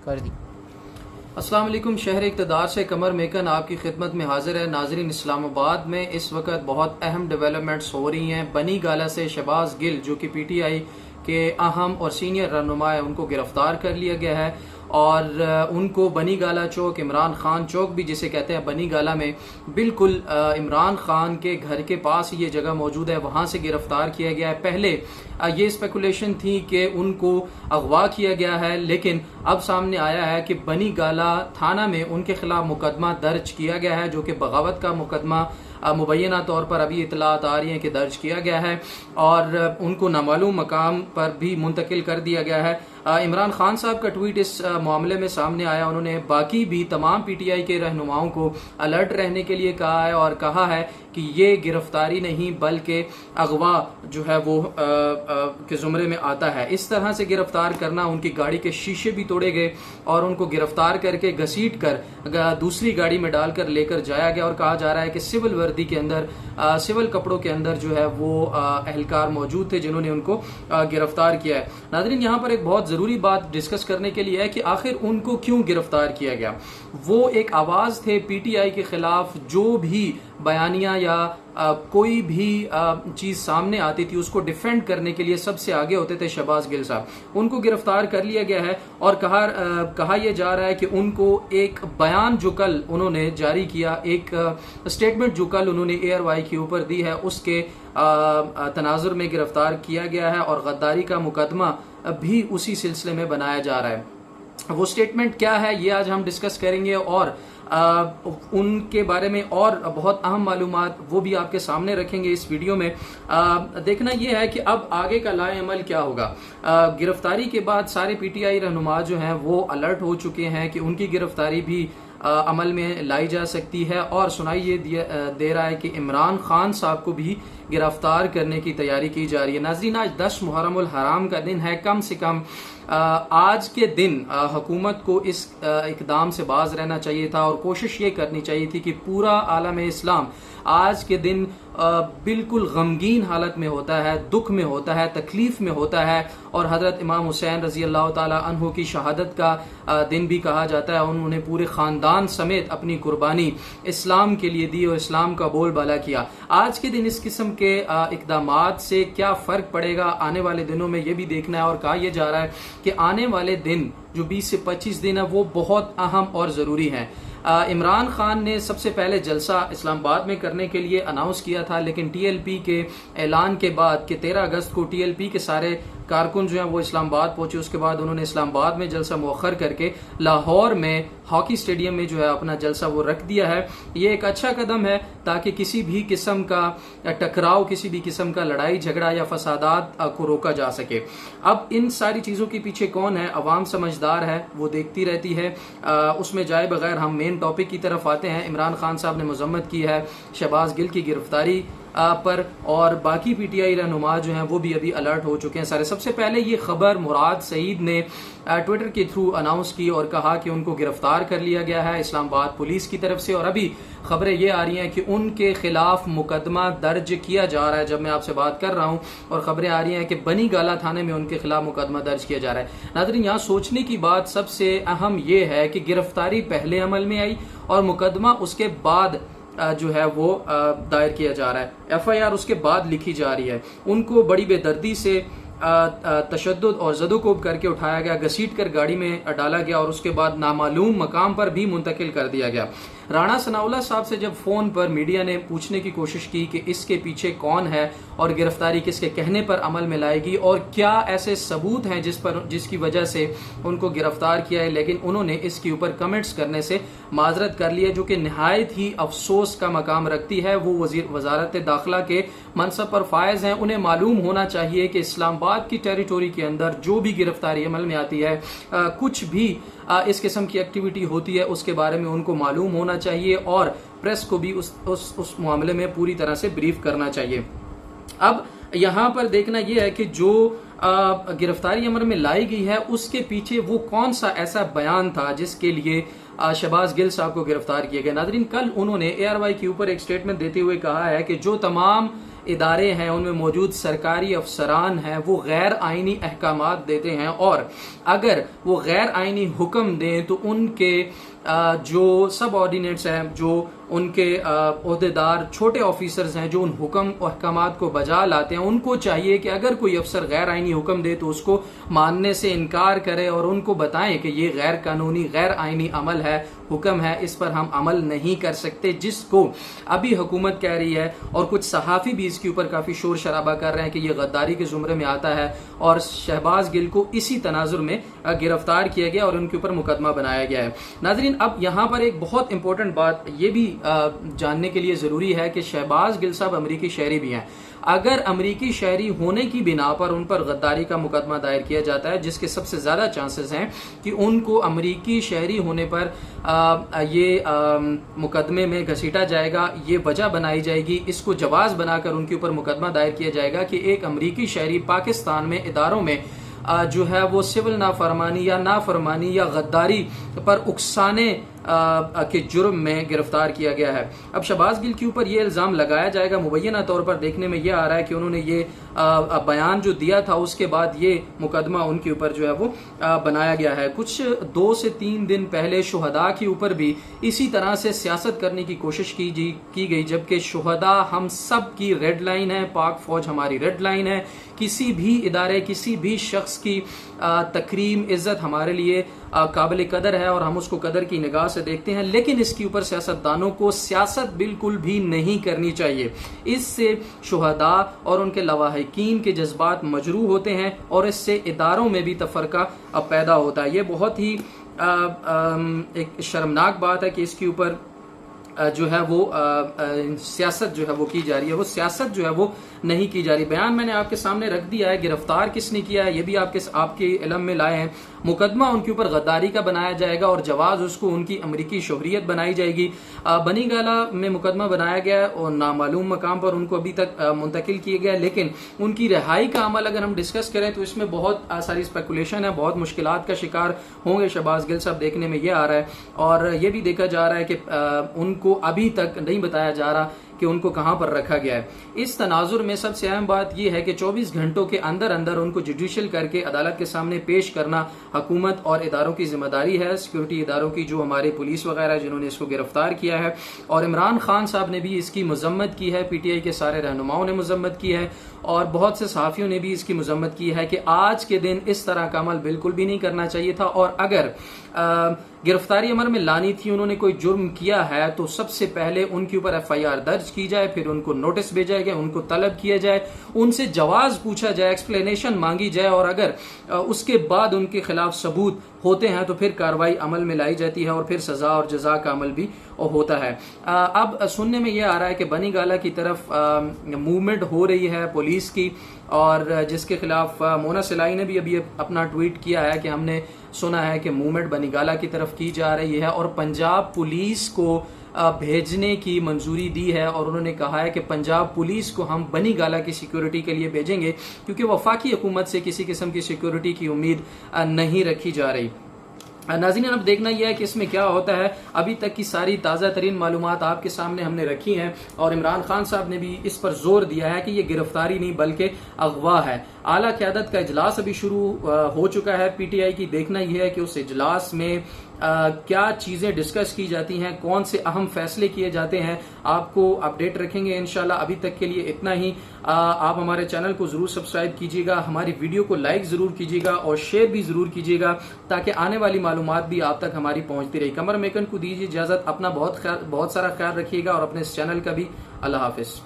कर दी। अस्सलाम वालेकुम। शहर इक़्तिदार से कमर मेकन आपकी खिदमत में हाजिर है। नाजरीन, इस्लामाबाद में इस वक्त बहुत अहम डेवलपमेंट्स हो रही हैं। बनी गाला से शहबाज गिल जो कि PTI के अहम और सीनियर रहनुमा है, उनको गिरफ्तार कर लिया गया है और उनको बनी गाला चौक, इमरान खान चौक भी जिसे कहते हैं, बनी गाला में बिल्कुल इमरान खान के घर के पास ये जगह मौजूद है, वहाँ से गिरफ्तार किया गया है। पहले ये स्पेकुलेशन थी कि उनको अगवा किया गया है, लेकिन अब सामने आया है कि बनी गाला थाना में उनके खिलाफ मुकदमा दर्ज किया गया है, जो कि बगावत का मुकदमा मुबैना तौर पर अभी इतलात आ रही हैं कि दर्ज किया गया है और उनको नामालूम मकाम पर भी मुंतकिल कर दिया गया है। इमरान खान साहब का ट्वीट इस मामले में सामने आया। उन्होंने बाकी भी तमाम PTI के रहनुमाओं को अलर्ट रहने के लिए कहा है और कहा है कि ये गिरफ्तारी नहीं बल्कि अगवा जो है वो के जुमरे में आता है। इस तरह से गिरफ्तार करना, उनकी गाड़ी के शीशे भी तोड़े गए और उनको गिरफ्तार करके घसीट कर दूसरी गाड़ी में डालकर लेकर जाया गया और कहा जा रहा है कि सिविल वर्दी के अंदर, सिविल कपड़ों के अंदर जो है वो अहलकार मौजूद थे जिन्होंने उनको गिरफ्तार किया है। नाज़रीन, यहाँ पर एक बहुत जरूरी बात डिस्कस करने के लिए है कि आखिर उनको क्यों गिरफ्तार किया गया। वो एक आवाज थे PTI के खिलाफ, जो भी बयानिया या कोई भी चीज सामने आती थी उसको डिफेंड करने के लिए सबसे आगे होते थे शहबाज गिल साहब। उनको गिरफ्तार कर लिया गया है और कहा यह जा रहा है कि उनको एक बयान जो कल उन्होंने जारी किया, एक स्टेटमेंट जो कल उन्होंने ARY के ऊपर दी है, उसके तनाजुर में गिरफ्तार किया गया है और गद्दारी का मुकदमा भी उसी सिलसिले में बनाया जा रहा है। वो स्टेटमेंट क्या है ये आज हम डिस्कस करेंगे और उनके बारे में और बहुत अहम मालूमात वो भी आपके सामने रखेंगे इस वीडियो में। देखना यह है कि अब आगे का लाए अमल क्या होगा। गिरफ्तारी के बाद सारे PTI रहनुमा जो हैं वो अलर्ट हो चुके हैं कि उनकी गिरफ्तारी भी अमल में लाई जा सकती है और सुनाई ये दे रहा है कि इमरान खान साहब को भी गिरफ्तार करने की तैयारी की जा रही है। नाज़रीन, आज 10 मुहर्रमुल हराम का दिन है। कम से कम आज के दिन हुकूमत को इस इकदाम से बाज रहना चाहिए था और कोशिश ये करनी चाहिए थी कि पूरा आलम इस्लाम आज के दिन बिल्कुल गमगीन हालत में होता है, दुख में होता है, तकलीफ में होता है और हजरत इमाम हुसैन रजी अल्लाह ताला अन्हु की शहादत का दिन भी कहा जाता है। उन्होंने पूरे खानदान समेत अपनी कुर्बानी इस्लाम के लिए दी और इस्लाम का बोलबाला किया। आज के दिन इस किस्म के इकदामात से क्या फर्क पड़ेगा आने वाले दिनों में, ये भी देखना है और कहा यह जा रहा है कि आने वाले दिन जो 20 से 25 दिन है वो बहुत अहम और जरूरी है। इमरान खान ने सबसे पहले जलसा इस्लामाबाद में करने के लिए अनाउंस किया था, लेकिन TLP के ऐलान के बाद कि 13 अगस्त को TLP के सारे कारकुन जो हैं वो इस्लामाबाद पहुंचे, उसके बाद उन्होंने इस्लामाबाद में जलसा मुअख्खर करके लाहौर में हॉकी स्टेडियम में जो है अपना जलसा वो रख दिया है। ये एक अच्छा कदम है ताकि किसी भी किस्म का टकराव, किसी भी किस्म का लड़ाई झगड़ा या फसादात को रोका जा सके। अब इन सारी चीजों के पीछे कौन है? अवाम समझदार है, वो देखती रहती है। उसमें जाए बगैर हम मेन टॉपिक की तरफ आते हैं। इमरान खान साहब ने मजम्मत की है शहबाज गिल की गिरफ्तारी पर और बाकी PTI रहनुमा जो हैं वो भी अभी अलर्ट हो चुके हैं सारे। सबसे पहले ये खबर मुराद सईद ने ट्विटर के थ्रू अनाउंस की और कहा कि उनको गिरफ्तार कर लिया गया है इस्लामाबाद पुलिस की तरफ से और अभी खबरें ये आ रही हैं कि उनके खिलाफ मुकदमा दर्ज किया जा रहा है। जब मैं आपसे बात कर रहा हूं और खबरें आ रही हैं कि बनी गाला थाने में उनके खिलाफ मुकदमा दर्ज किया जा रहा है। नाज़रीन, यहाँ सोचने की बात सबसे अहम ये है कि गिरफ्तारी पहले अमल में आई और मुकदमा उसके बाद जो है वो दायर किया जा रहा है। FIR उसके बाद लिखी जा रही है। उनको बड़ी बेदर्दी से तशद्दुद और ज़दोकोब करके उठाया गया, घसीट कर गाड़ी में डाला गया और उसके बाद नामालूम मकाम पर भी मुंतकिल कर दिया गया। राणा सनाउल्लाह साहब से जब फोन पर मीडिया ने पूछने की कोशिश की कि इसके पीछे कौन है और गिरफ्तारी किसके कहने पर अमल में लाएगी और क्या ऐसे सबूत हैं जिसकी वजह से उनको गिरफ्तार किया है, लेकिन उन्होंने इसके ऊपर कमेंट्स करने से माजरत कर लिया, जो कि निहायत ही अफसोस का मकाम रखती है। वो वजारत दाखिला के मनसब पर फायज हैं। उन्हें मालूम होना चाहिए कि इस्लामाबाद की टेरिटोरी के अंदर जो भी गिरफ्तारी अमल में आती है, कुछ भी इस किस्म की एक्टिविटी होती है, उसके बारे में उनको मालूम होना चाहिए और प्रेस को भी उस मामले में पूरी तरह से ब्रीफ करना चाहिए। अब यहाँ पर देखना यह है कि जो गिरफ्तारी अमल में लाई गई है उसके पीछे वो कौन सा ऐसा बयान था जिसके लिए शहबाज गिल साहब को गिरफ्तार किया गया। नाजरीन, कल उन्होंने ARY के ऊपर एक स्टेटमेंट देते हुए कहा है कि जो तमाम इदारे हैं, उनमें मौजूद सरकारी अफसरान हैं, वो गैर आइनी अहकामात देते हैं और अगर वो गैर आइनी हुक्म दें तो उनके जो सब ऑर्डिनेट्स हैं, जो उनके ओहदेदार छोटे ऑफिसर्स हैं जो उन हुक्म अहकामात को बजा लाते हैं, उनको चाहिए कि अगर कोई अफसर गैर आइनी हुक्म दे तो उसको मानने से इनकार करे और उनको बताएं कि ये गैर कानूनी गैर आइनी अमल है, हुक्म है, इस पर हम अमल नहीं कर सकते, जिसको अभी हुकूमत कह रही है। और कुछ सहाफ़ी भी इसके ऊपर काफी शोर शराबा कर रहे हैं कि ये गद्दारी के जुमरे में आता है और शहबाज गिल को इसी तनाजुर में गिरफ्तार किया गया और उनके ऊपर मुकदमा बनाया गया है। नाजरीन, अब यहाँ पर एक बहुत इंपॉर्टेंट बात ये भी जानने के लिए जरूरी है कि शहबाज गिल साहब अमरीकी शहरी भी हैं। अगर अमरीकी शहरी होने की बिना पर उन पर गद्दारी का मुकदमा दायर किया जाता है, जिसके सबसे ज्यादा चांसेस हैं कि उनको अमरीकी शहरी होने पर ये मुकदमे में घसीटा जाएगा, ये वजह बनाई जाएगी, इसको जवाज बनाकर उनके ऊपर मुकदमा दायर किया जाएगा कि एक अमरीकी शहरी पाकिस्तान में इदारों में जो है वो सिविल नाफरमानी या गद्दारी पर उकसाने के जुर्म में गिरफ्तार किया गया है। अब शहबाज गिल के ऊपर ये इल्जाम लगाया जाएगा। मुबैना तौर पर देखने में यह आ रहा है कि उन्होंने ये बयान जो दिया था उसके बाद ये मुकदमा उनके ऊपर जो है वो बनाया गया है। कुछ 2 से 3 दिन पहले शुहदा के ऊपर भी इसी तरह से सियासत करने की कोशिश की गई, जबकि शुहदा हम सब की रेड लाइन है, पाक फौज हमारी रेड लाइन है। किसी भी इदारे, किसी भी शख्स की तकरीम, इज्जत हमारे लिए काबिल कदर है और हम उसको कदर की निगाह से देखते हैं, लेकिन इसके ऊपर सियासतदानों को सियासत बिल्कुल भी नहीं करनी चाहिए। इससे शुहदा और उनके लवाहिकीन के जज्बात मजरूह होते हैं और इससे इदारों में भी तफरका पैदा होता है। ये बहुत ही एक शर्मनाक बात है कि इसके ऊपर जो है वो सियासत जो है वो की जा रही है, वो सियासत जो है वो नहीं की जा रही। बयान मैंने आपके सामने रख दिया है, गिरफ्तार किसने किया है ये भी आपके इल्म में लाए हैं। मुकदमा उनके ऊपर गद्दारी का बनाया जाएगा और जवाज उसको उनकी अमरीकी शोहरियत बनाई जाएगी। बनी गाला में मुकदमा बनाया गया और नामालूम मकाम पर उनको अभी तक मुंतकिल किया गया, लेकिन उनकी रिहाई का अमल अगर हम डिस्कस करें तो इसमें बहुत सारी स्पेकुलेशन है, बहुत मुश्किलात का शिकार होंगे शहबाज गिल साहब, देखने में ये आ रहा है। और ये भी देखा जा रहा है कि उनको अभी तक नहीं बताया जा रहा कि उनको कहां पर रखा गया है। इस तनाजुर में सबसे अहम बात यह है कि 24 घंटों के अंदर अंदर उनको जुडिशियल करके अदालत के सामने पेश करना हुकूमत और इदारों की जिम्मेदारी है, सिक्योरिटी इदारों की, जो हमारे पुलिस वगैरह जिन्होंने इसको गिरफ्तार किया है। और इमरान खान साहब ने भी इसकी मजम्मत की है, पीटीआई के सारे रहनुमाओं ने मजम्मत की है और बहुत से सहाफियों ने भी इसकी मजम्मत की है कि आज के दिन इस तरह का अमल बिल्कुल भी नहीं करना चाहिए था। और अगर गिरफ्तारी अमल में लानी थी, उन्होंने कोई जुर्म किया है तो सबसे पहले उनके ऊपर एफआईआर दर्ज की जाए, फिर उनको नोटिस भेजा जाए, उनको तलब किया जाए, उनसे जवाज पूछा जाए, एक्सप्लेनेशन मांगी जाए और अगर उसके बाद उनके खिलाफ सबूत होते हैं तो फिर कार्रवाई अमल में लाई जाती है और फिर सजा और जजा का अमल भी होता है। अब सुनने में यह आ रहा है कि बनी गाला की तरफ मूवमेंट हो रही है पुलिस की, और जिसके खिलाफ मोना सिलाई ने भी अभी अपना ट्वीट किया है कि हमने सुना है कि मूवमेंट बनी गाला की तरफ की जा रही है और पंजाब पुलिस को भेजने की मंजूरी दी है। और उन्होंने कहा है कि पंजाब पुलिस को हम बनी गाला की सिक्योरिटी के लिए भेजेंगे क्योंकि वफाकी हुकूमत से किसी किस्म की सिक्योरिटी की उम्मीद नहीं रखी जा रही। नाज़रीन, अब देखना यह है कि इसमें क्या होता है। अभी तक की सारी ताज़ा तरीन मालूमात आपके सामने हमने रखी हैं और इमरान खान साहब ने भी इस पर जोर दिया है कि ये गिरफ्तारी नहीं बल्कि अगवा है। आला क़यादत का इजलास अभी शुरू हो चुका है पीटीआई की। देखना यह है कि उस इजलास में क्या चीजें डिस्कस की जाती हैं, कौन से अहम फैसले किए जाते हैं, आपको अपडेट रखेंगे इंशाल्लाह। अभी तक के लिए इतना ही। आप हमारे चैनल को जरूर सब्सक्राइब कीजिएगा, हमारी वीडियो को लाइक जरूर कीजिएगा और शेयर भी जरूर कीजिएगा ताकि आने वाली मालूमात भी आप तक हमारी पहुंचती रही। कमर मेकन को दीजिए इजाजत, अपना बहुत सारा ख्याल रखिएगा और अपने इस चैनल का भी। अल्लाह हाफिज।